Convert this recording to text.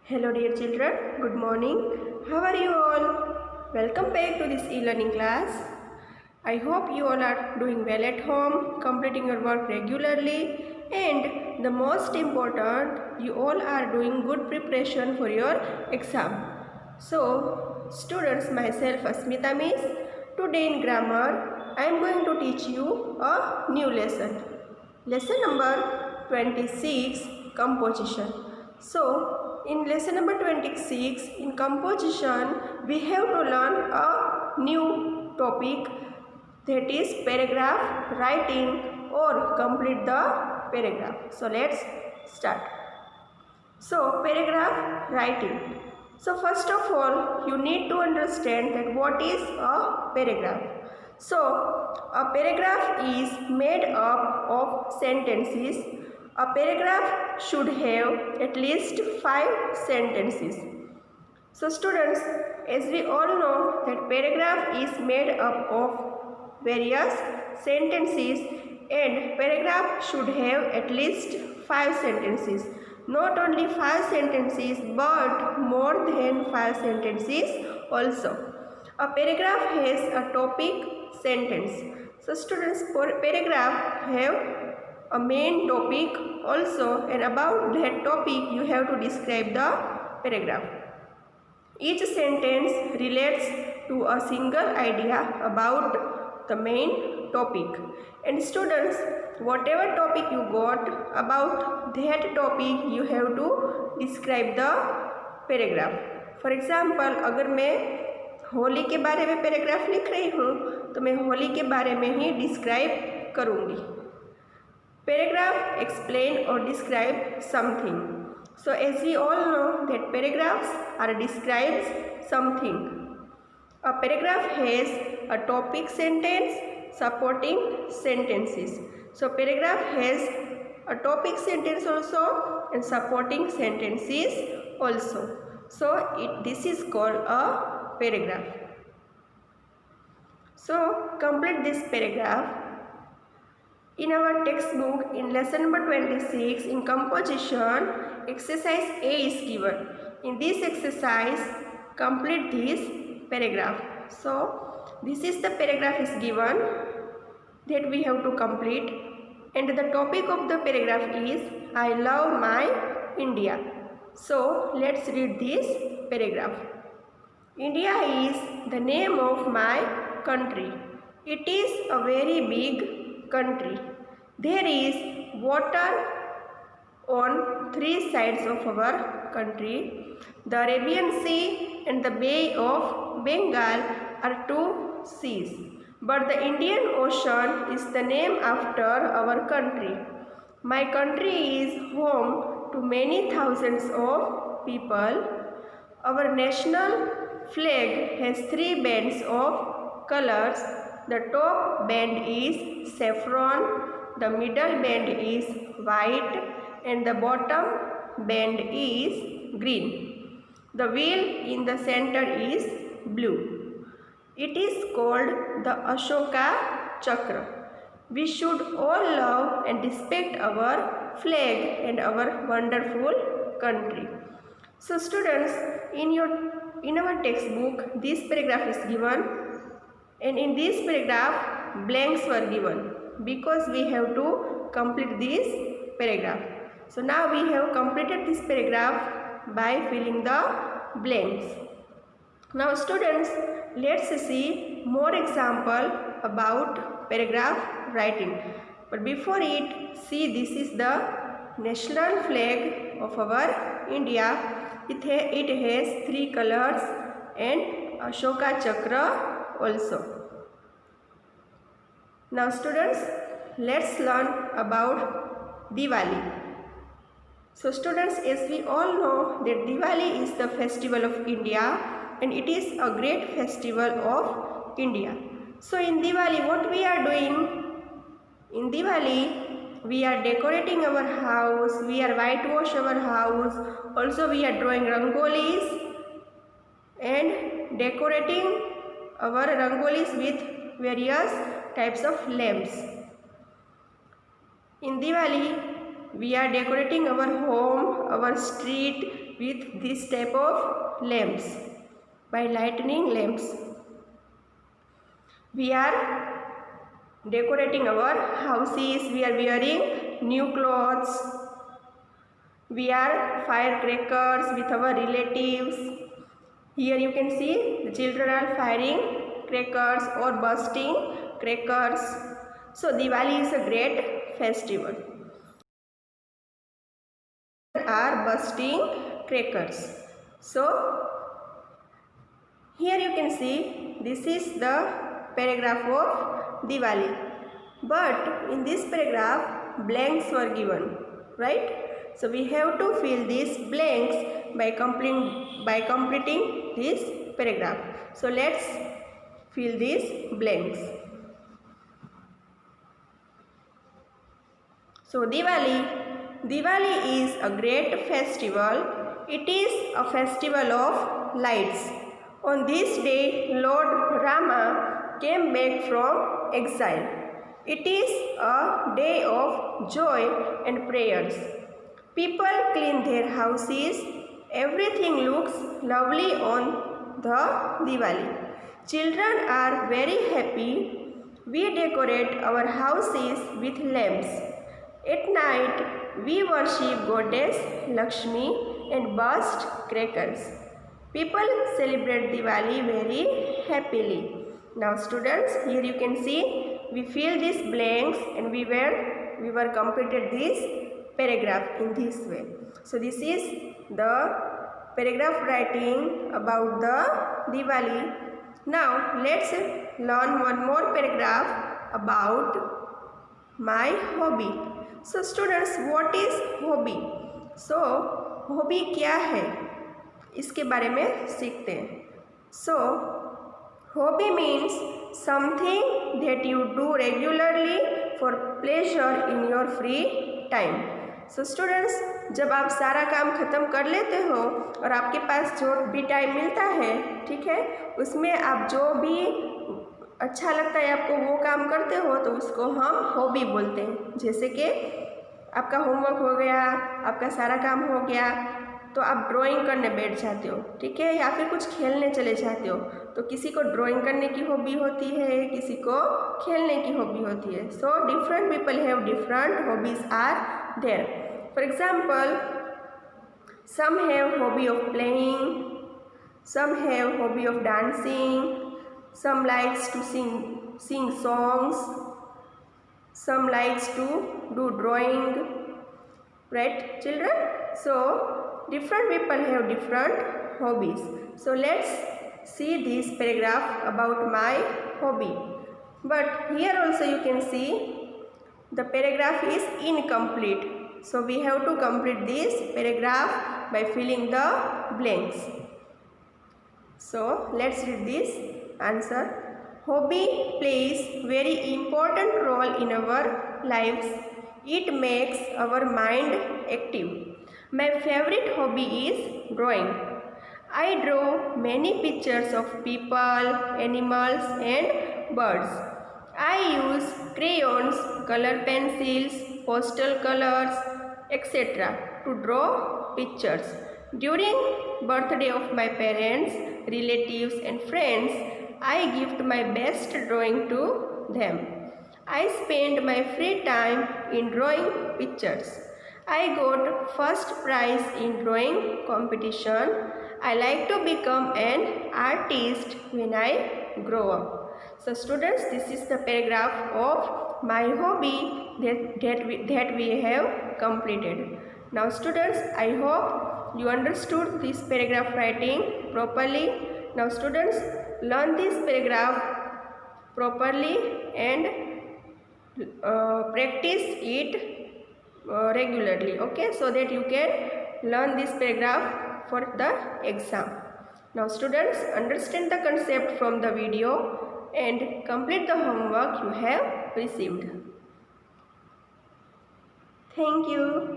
Hello dear children, good morning. How are you all? Welcome back to this e-learning class. I hope you all are doing well at home, completing your work regularly, and the most important, you all are doing good preparation for your exam. So, students, myself Asmita Miss, today in grammar, I am going to teach you a new lesson. Lesson number 26, composition. So, in lesson number 26, in composition, we have to learn a new topic, that is paragraph writing or complete the paragraph. So, let's start. So, paragraph writing. So, first of all, you need to understand that what is a paragraph. So, a paragraph is made up of sentences. A paragraph should have at least 5 sentences. So, students, as we all know that paragraph is made up of various sentences and paragraph should have at least 5 sentences. Not only 5 sentences but more than 5 sentences also. A paragraph has a topic sentence. So students, paragraph have a main topic also, and about that topic you have to describe the paragraph. Each sentence relates to a single idea about the main topic. And students, whatever topic you got, about that topic you have to describe the paragraph. For example, अगर मैं होली के बारे में paragraph लिख रही हूँ तो मैं होली के बारे में ही डिस्क्राइब करूँगी. Paragraph explain or describe something. So as we all know that paragraphs are describes something. A paragraph has a topic sentence, supporting sentences. So paragraph has a topic sentence also and supporting sentences also. So this is called a paragraph. So complete this paragraph. In our textbook, in lesson number 26, in composition, exercise A is given. In this exercise, complete this paragraph. So, this is the paragraph is given that we have to complete. And the topic of the paragraph is, I love my India. So, let's read this paragraph. India is the name of my country. It is a very big country. There is water on 3 sides of our country. The Arabian Sea and the Bay of Bengal are 2 seas. But the Indian Ocean is the name after our country. My country is home to many thousands of people. Our national flag has 3 bands of colors. The top band is saffron, the middle band is white, and the bottom band is green. The wheel in the center is blue. It is called the Ashoka Chakra. We should all love and respect our flag and our wonderful country. So students, in our textbook, this paragraph is given. And in this paragraph, blanks were given because we have to complete this paragraph. So now we have completed this paragraph by filling the blanks. Now students, let's see more example about paragraph writing. But before it, see, this is the national flag of our India. It has 3 colors and Ashoka Chakra also. Now students, let's learn about Diwali. So students, as we all know that Diwali is the festival of India and it is a great festival of India. So in Diwali, what we are doing? In Diwali, we are decorating our house, we are whitewash our house, also we are drawing rangolis and decorating our rangolis with various types of lamps. In Diwali, we are decorating our home, our street, with this type of lamps, by lightning lamps. We are decorating our houses, we are wearing new clothes, we are firecrackers with our relatives. Here you can see the children are firing crackers or bursting crackers. So Diwali is a great festival. Are bursting crackers. So here you can see this is the paragraph of Diwali. But in this paragraph blanks were given, right? So we have to fill these blanks by completing this paragraph. So let's fill these blanks. So Diwali is a great festival. It is a festival of lights. On this day, Lord Rama came back from exile. It is a day of joy and prayers. People clean their houses. Everything looks lovely on the Diwali. Children are very happy. We decorate our houses with lamps. At night, we worship Goddess Lakshmi and burst crackers. People celebrate Diwali very happily. Now students, here you can see we fill these blanks and we were completed this paragraph in this way. So this is the paragraph writing about the Diwali. Now let's learn one more paragraph about my hobby. So students, what is hobby? So hobby क्या है इसके बारे में सीखते हैं. So hobby means something that you do regularly for pleasure in your free time. So students, जब आप सारा काम ख़त्म कर लेते हो और आपके पास जो भी टाइम मिलता है, ठीक है, उसमें आप जो भी अच्छा लगता है आपको वो काम करते हो तो उसको हम हॉबी बोलते हैं. जैसे कि आपका होमवर्क हो गया, आपका सारा काम हो गया तो आप ड्राइंग करने बैठ जाते हो, ठीक है, या फिर कुछ खेलने चले जाते हो. तो किसी को ड्राइंग करने की हॉबी होती है, किसी को खेलने की हॉबी होती है. So different people have different hobbies are there. For example, some have hobby of playing, some have hobby of dancing, some likes to sing songs, some likes to do drawing, right children? So different people have different hobbies. So let's see this paragraph about my hobby. But here also you can see the paragraph is incomplete. So we have to complete this paragraph by filling the blanks. So let's read this answer. Hobby plays very important role in our lives. It makes our mind active. My favorite hobby is drawing. I draw many pictures of people, animals and birds. I use crayons, color pencils, pastel colors, etc. to draw pictures. During birthday of my parents, relatives and friends, I gift my best drawing to them. I spend my free time in drawing pictures. I got first prize in drawing competition. I like to become an artist when I grow up. So students, this is the paragraph of my hobby that we have completed. Now students, I hope you understood this paragraph writing properly. Now students, learn this paragraph properly and practice it regularly, okay, so that you can learn this paragraph for the exam. Now students, understand the concept from the video and complete the homework you have received. Thank you.